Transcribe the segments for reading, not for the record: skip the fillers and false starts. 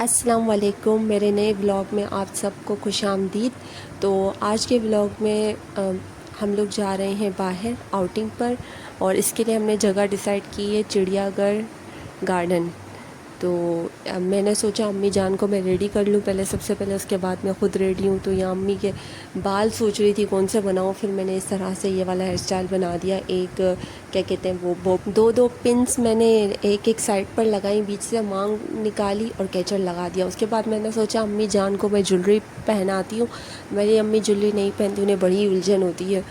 अस्सलाम वालेकुम। मेरे नए व्लॉग में आप सबको खुशामदीद। तो आज के व्लॉग में हम लोग जा रहे हैं बाहर आउटिंग पर, और इसके लिए हमने जगह डिसाइड की है चिड़ियाघर गार्डन। तो मैंने सोचा अम्मी जान को मैं रेडी कर लूँ पहले, सबसे पहले, उसके बाद मैं ख़ुद रेडी हूँ। तो यहाँ अम्मी के बाल सोच रही थी कौन से बनाऊँ, फिर मैंने इस तरह से ये वाला हेयर स्टाइल बना दिया। एक क्या कहते हैं वो दो दो पिंस मैंने एक एक साइड पर लगाई, बीच से मांग निकाली और कैचर लगा दिया। उसके बाद मैंने सोचा अम्मी जान को मैं ज्वेलरी पहनाती हूँ। मेरी अम्मी ज्वेलरी नहीं पहनती, उन्हें बड़ी उलझन होती है,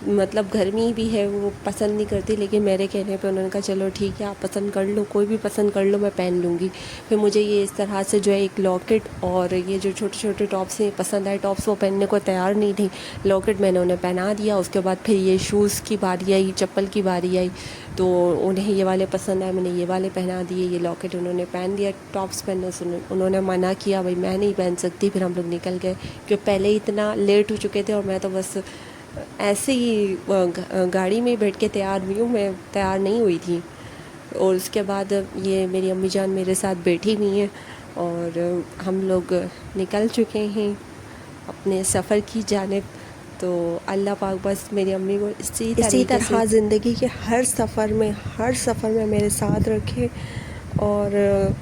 मतलब गर्मी भी है, वो पसंद नहीं करती। लेकिन मेरे कहने पे उन्होंने कहा चलो ठीक है, आप पसंद कर लो, कोई भी पसंद कर लो, मैं पहन लूँगी। फिर मुझे ये इस तरह से जो है एक लॉकेट और ये जो छोटे छोटे टॉप्स हैं पसंद आए। टॉप्स वो पहनने को तैयार नहीं थी, लॉकेट मैंने उन्हें पहना दिया। उसके बाद फिर ये शूज़ की बारी आई, चप्पल की बारी आई, तो उन्हें ये वाले पसंद आए, मैंने ये वाले पहना दिए। ये लॉकेट उन्होंने पहन दिया। टॉप्स पहनने से उन्होंने मना किया, भाई मैं नहीं पहन सकती। फिर हम लोग निकल गए क्योंकि पहले ही इतना लेट हो चुके थे, और मैं तो बस ऐसे ही गाड़ी में बैठ के तैयार हुई हूँ, मैं तैयार नहीं हुई थी। और उसके बाद ये मेरी अम्मी जान मेरे साथ बैठी हुई हैं और हम लोग निकल चुके हैं अपने सफ़र की जानिब। तो अल्लाह पाक बस मेरी अम्मी को इसी तरह ज़िंदगी के हर सफ़र में मेरे साथ रखे, और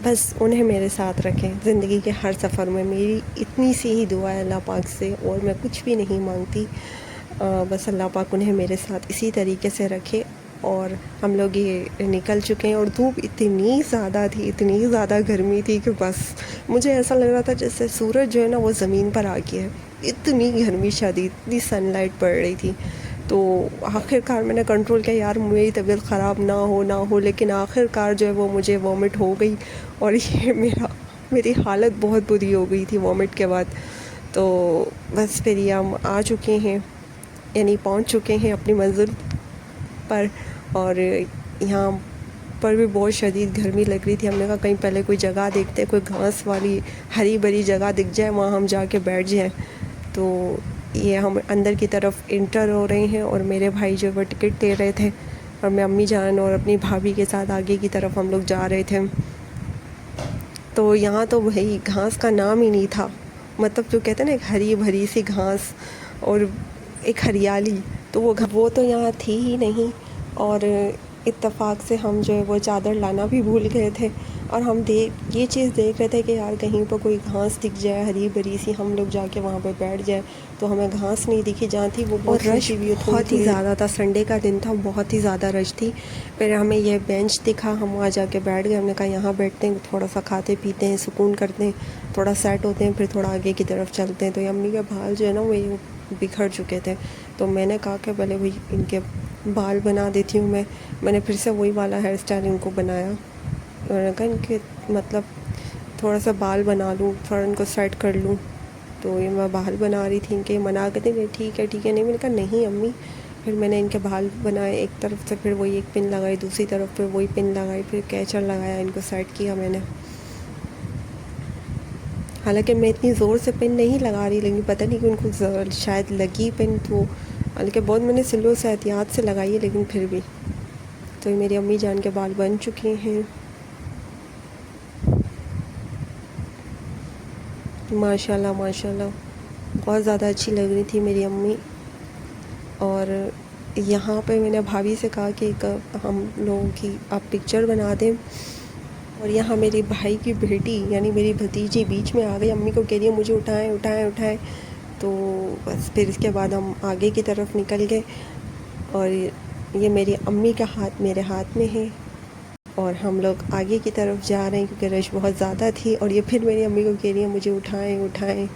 बस उन्हें मेरे साथ रखें ज़िंदगी के हर सफ़र में। मेरी इतनी सी ही दुआ है अल्लाह पाक से, और मैं कुछ भी नहीं मांगती। बस अल्लाह पाक उन्हें मेरे साथ इसी तरीके से रखे। और हम लोग ये निकल चुके हैं, और धूप इतनी ज़्यादा थी, इतनी ज़्यादा गर्मी थी कि बस मुझे ऐसा लग रहा था जैसे सूरज जो है ना वो ज़मीन पर आ गया है। इतनी गर्मी शदीद, इतनी सनलाइट पड़ रही थी। तो आखिरकार मैंने कंट्रोल किया, यार मेरी तबीयत ख़राब ना हो, लेकिन आखिरकार जो है वो मुझे वॉमिट हो गई, और ये मेरी हालत बहुत बुरी हो गई थी वॉमिट के बाद। तो बस फिर ये हम आ चुके हैं, यानी पहुंच चुके हैं अपनी मंजिल पर। और यहाँ पर भी बहुत शदीद गर्मी लग रही थी। हमने कहा कहीं पहले कोई जगह देखते, कोई घास वाली हरी भरी जगह दिख जाए, वहाँ हम जाके बैठ जाएं। तो ये हम अंदर की तरफ इंटर हो रहे हैं, और मेरे भाई जो वो टिकट दे रहे थे, और मैं अम्मी जान और अपनी भाभी के साथ आगे की तरफ हम लोग जा रहे थे। तो यहाँ तो भाई घास का नाम ही नहीं था, मतलब जो कहते हैं ना एक हरी भरी सी घास और एक हरियाली, तो वो तो यहाँ थी ही नहीं। और इत्तेफाक से हम जो है वो चादर लाना भी भूल गए थे, और हम ये चीज़ देख रहे थे कि यार कहीं पर कोई घास दिख जाए हरी भरी सी, हम लोग जाके वहाँ पे बैठ जाए। तो हमें घास नहीं दिखी, जहाँ थी वो बहुत रश भी बहुत ही ज़्यादा था, संडे का दिन था, बहुत ही ज़्यादा रश थी। फिर हमें यह बेंच दिखा, हम वहाँ जाके बैठ गए। हमने कहा यहाँ बैठते हैं, थोड़ा सा खाते पीते हैं, सुकून करते हैं, थोड़ा सेट होते हैं, फिर थोड़ा आगे की तरफ चलते हैं। तो ये अम्मी के बाल जो है ना वो बिखर चुके थे, तो मैंने कहा कि पहले भाई इनके बाल बना देती हूँ। मैंने फिर से वही वाला हेयर स्टाइल इनको बनाया, और कहा इनके मतलब थोड़ा सा बाल बना लूँ, थोड़ा इनको सेट कर लूँ। तो ये मैं बाल बना रही थी, इनके मना करते नहीं, ठीक है नहीं। मैंने कहा नहीं अम्मी। फिर मैंने इनके बाल बनाए, एक तरफ से फिर वही एक पिन लगाई, दूसरी तरफ फिर वही पिन लगाई, फिर कैचर लगाया, इनको सेट किया मैंने। हालांकि मैं इतनी ज़ोर से पिन नहीं लगा रही, लेकिन पता नहीं कि उनको शायद लगी पिन, तो हालांकि बहुत मैंने स्लो से एहतियात से लगाई है, लेकिन फिर भी। तो मेरी अम्मी जान के बाल बन चुके हैं, माशाल्लाह माशाल्लाह, बहुत ज़्यादा अच्छी लग रही थी मेरी अम्मी। और यहाँ पे मैंने भाभी से कहा कि एक हम लोगों की आप पिक्चर बना दें, और यहाँ मेरे भाई की बेटी यानी मेरी भतीजी बीच में आ गई, अम्मी को कह रही है मुझे उठाएं। तो बस फिर इसके बाद हम आगे की तरफ निकल गए, और ये मेरी अम्मी का हाथ मेरे हाथ में है, और हम लोग आगे की तरफ जा रहे हैं क्योंकि रश बहुत ज़्यादा थी। और ये फिर मेरी अम्मी को कह रही है मुझे उठाएं।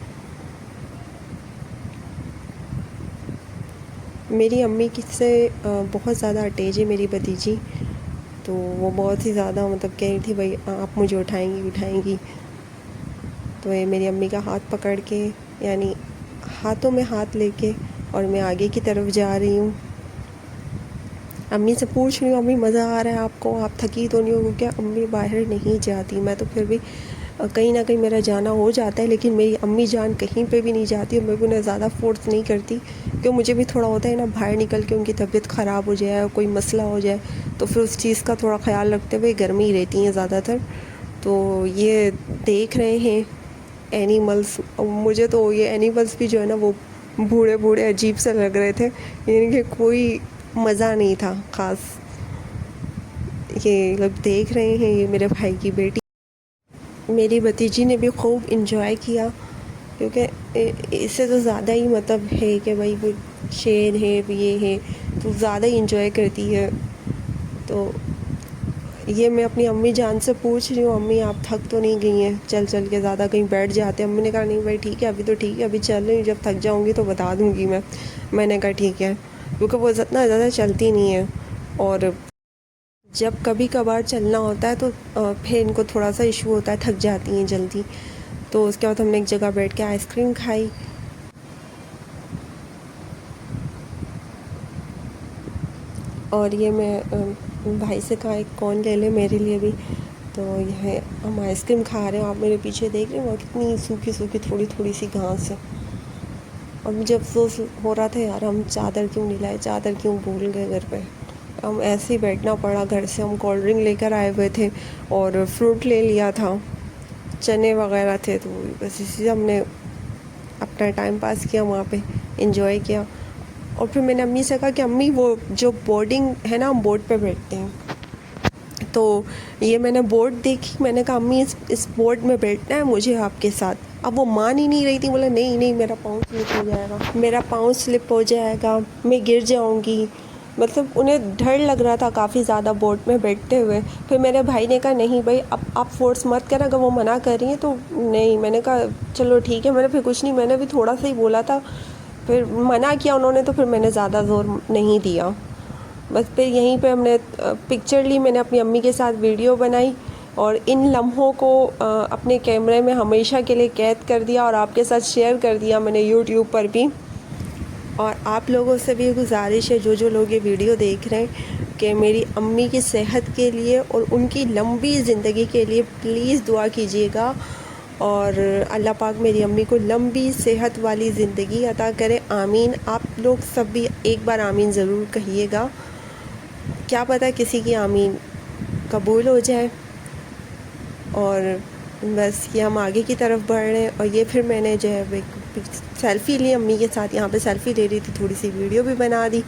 मेरी अम्मी से बहुत ज़्यादा अटैच है मेरी भतीजी, तो वो बहुत ही ज़्यादा मतलब कह रही थी भाई आप मुझे उठाएंगी। तो ये मेरी अम्मी का हाथ पकड़ के, यानी हाथों में हाथ लेके, और मैं आगे की तरफ जा रही हूँ। अम्मी से पूछ रही हूँ अम्मी मज़ा आ रहा है आपको, आप थकी तो नहीं हो? क्योंकि अम्मी बाहर नहीं जाती, मैं तो फिर भी कहीं ना कहीं मेरा जाना हो जाता है, लेकिन मेरी अम्मी जान कहीं पे भी नहीं जाती, और मैं भी उन्हें ज़्यादा फोर्स नहीं करती, क्योंकि मुझे भी थोड़ा होता है ना बाहर निकल के उनकी तबीयत ख़राब हो जाए, कोई मसला हो जाए, तो फिर उस चीज़ का थोड़ा ख्याल रखते हुए घर में ही रहती हैं ज़्यादातर। तो ये देख रहे हैं एनिमल्स। मुझे तो ये एनिमल्स भी जो है ना वो बूढ़े बूढ़े अजीब से लग रहे थे, इनके कोई मज़ा नहीं था ख़ास। ये लोग देख रहे हैं, ये मेरे भाई की बेटी, मेरी भतीजी ने भी खूब इंजॉय किया, क्योंकि इससे तो ज़्यादा ही मतलब है कि भाई वो शेर है ये है, तो ज़्यादा ही इंजॉय करती है। तो ये मैं अपनी अम्मी जान से पूछ रही हूँ, अम्मी आप थक तो नहीं गई हैं चल चल के, ज़्यादा कहीं बैठ जाते हैं? अम्मी ने कहा नहीं भाई ठीक है, अभी तो ठीक है, अभी चल रही हूँ, जब थक जाऊँगी तो बता दूँगी मैं। मैंने कहा ठीक है, क्योंकि वो इतना ज़्यादा चलती नहीं है, और जब कभी कभार चलना होता है तो फिर इनको थोड़ा सा इशू होता है, थक जाती हैं जल्दी। तो उसके बाद हमने एक जगह बैठ के आइसक्रीम खाई। और ये मैं भाई से कहा एक कौन ले ले मेरे लिए भी। तो यह हम आइसक्रीम खा रहे हैं, आप मेरे पीछे देख रहे हो कितनी सूखी सूखी थोड़ी थोड़ी सी घास है। और मुझे अफसोस हो रहा था यार हम चादर क्यों नहीं लाए, चादर क्यों भूल गए घर पे। हम ऐसे ही बैठना पड़ा घर से। हम कोल्ड ड्रिंक लेकर आए हुए थे और फ्रूट ले लिया था, चने वगैरह थे, तो बस इसी से हमने अपना टाइम पास किया, वहाँ पे एंजॉय किया। और फिर मैंने अम्मी से कहा कि अम्मी वो जो बोर्डिंग है ना, हम बोर्ड पे बैठते हैं, तो ये मैंने बोर्ड देखी, मैंने कहा अम्मी इस बोर्ड में बैठना है मुझे आपके साथ। अब वो मान ही नहीं रही थी, बोला नहीं नहीं मेरा पाँव स्लिप हो जाएगा, मेरा पाँव स्लिप हो जाएगा, मैं गिर जाऊंगी। मतलब उन्हें डर लग रहा था काफ़ी ज़्यादा बोर्ड में बैठते हुए। फिर मेरे भाई ने कहा नहीं भाई अब आप फोर्स मत करना, अगर वो मना कर रही है तो नहीं। मैंने कहा चलो ठीक है, मैंने फिर कुछ नहीं, मैंने भी थोड़ा सा ही बोला था, फिर मना किया उन्होंने, तो फिर मैंने ज़्यादा ज़ोर नहीं दिया। बस फिर यहीं पे हमने पिक्चर ली, मैंने अपनी अम्मी के साथ वीडियो बनाई और इन लम्हों को अपने कैमरे में हमेशा के लिए कैद कर दिया और आपके साथ शेयर कर दिया मैंने यूट्यूब पर भी। और आप लोगों से भी गुजारिश है, जो लोग ये वीडियो देख रहे हैं, कि मेरी अम्मी की सेहत के लिए और उनकी लंबी ज़िंदगी के लिए प्लीज़ दुआ कीजिएगा, और अल्लाह पाक मेरी अम्मी को लंबी सेहत वाली ज़िंदगी अता करे, आमीन। आप लोग सब भी एक बार आमीन ज़रूर कहिएगा, क्या पता किसी की आमीन कबूल हो जाए। और बस ये हम आगे की तरफ बढ़ रहे हैं। और ये फिर मैंने जो है एक सेल्फ़ी ली अम्मी के साथ, यहाँ पे सेल्फ़ी ले रही थी, थोड़ी सी वीडियो भी बना दी।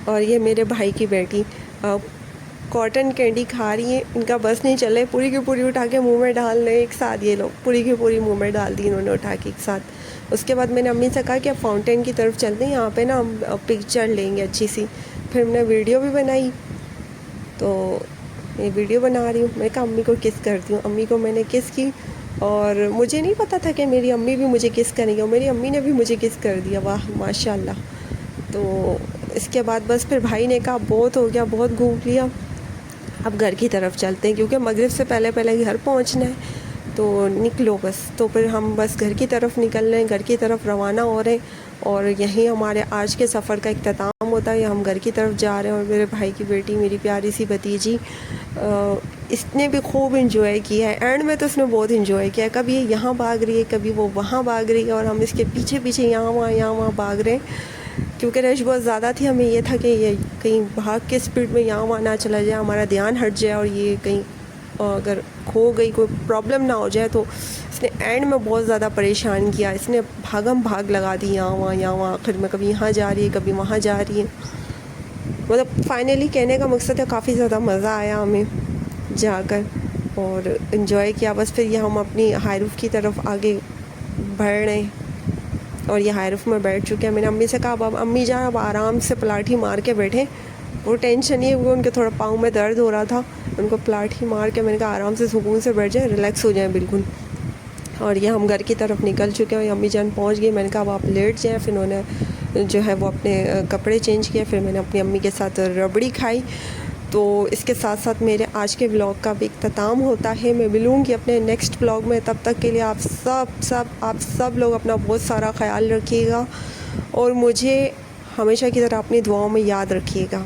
और ये मेरे भाई की बेटी कॉटन कैंडी खा रही है, इनका बस नहीं चले, पूरी की पूरी उठा के मुंह में डाल रहे एक साथ, ये लोग पूरी की पूरी मुंह में डाल दी इन्होंने उठा के एक साथ। उसके बाद मैंने अम्मी से कहा कि अब फाउंटेन की तरफ चलते हैं, यहाँ पे ना हम पिक्चर लेंगे अच्छी सी। फिर हमने वीडियो भी बनाई, तो ये वीडियो बना रही हूँ। मैं कहा अम्मी को किस करती हूँ, अम्मी को मैंने किस की, और मुझे नहीं पता था कि मेरी अम्मी भी मुझे किस करेंगी, और मेरी अम्मी ने भी मुझे किस कर दिया, वाह माशाल्लाह। तो इसके बाद बस फिर भाई ने कहा बहुत हो गया, बहुत घूम लिया, अब घर की तरफ चलते हैं, क्योंकि मगरिब से पहले पहले घर पहुंचना है, तो निकलो बस। तो फिर हम बस घर की तरफ निकल रहे हैं, घर की तरफ रवाना हो रहे हैं, और यहीं हमारे आज के सफ़र का इख्तिताम होता है। हम घर की तरफ जा रहे हैं, और मेरे भाई की बेटी, मेरी प्यारी सी भतीजी, इसने भी खूब इंजॉय किया है। एंड में तो उसने बहुत इंजॉय किया है, कभी ये यहाँ भाग रही है, कभी वो वहाँ भाग रही है, और हम इसके पीछे पीछे यहाँ वहाँ भाग रहे हैं, क्योंकि रश बहुत ज़्यादा थी। हमें ये था कि ये कहीं भाग के स्पीड में यहाँ वहाँ ना चला जाए, हमारा ध्यान हट जाए, और ये कहीं अगर खो गई, कोई प्रॉब्लम ना हो जाए। तो इसने एंड में बहुत ज़्यादा परेशान किया, इसने भागम भाग लगा दी यहाँ वहाँ, आखिर में कभी यहाँ जा रही है, कभी वहाँ जा रही है। मतलब फाइनली कहने का मकसद है काफ़ी ज़्यादा मज़ा आया हमें जाकर, और इन्जॉय किया। बस फिर ये हम अपनी हाईरूफ की तरफ आगे बढ़ रहे हैं, और ये हाईरूफ में बैठ चुके हैं। मैंने अम्मी से कहा अब अम्मी जान अब आराम से पलाठी मार के बैठे, वो टेंशन नहीं है, क्योंकि उनके थोड़ा पाँव में दर्द हो रहा था, उनको पलाठी मार के मैंने कहा आराम से सुकून से बैठ जाए, रिलैक्स हो जाए बिल्कुल। और ये हम घर की तरफ निकल चुके हैं, अम्मी जान पहुंच गई। मैंने कहा अब आप लेट जाएं। फिर उन्होंने जो है वो अपने कपड़े चेंज किए, फिर मैंने अपनी अम्मी के साथ रबड़ी खाई। तो इसके साथ साथ मेरे आज के व्लॉग का भी इख्तिताम होता है। मैं मिलूँगी अपने नेक्स्ट व्लॉग में, तब तक के लिए आप सब लोग अपना बहुत सारा ख्याल रखिएगा, और मुझे हमेशा की तरह अपनी दुआओं में याद रखिएगा।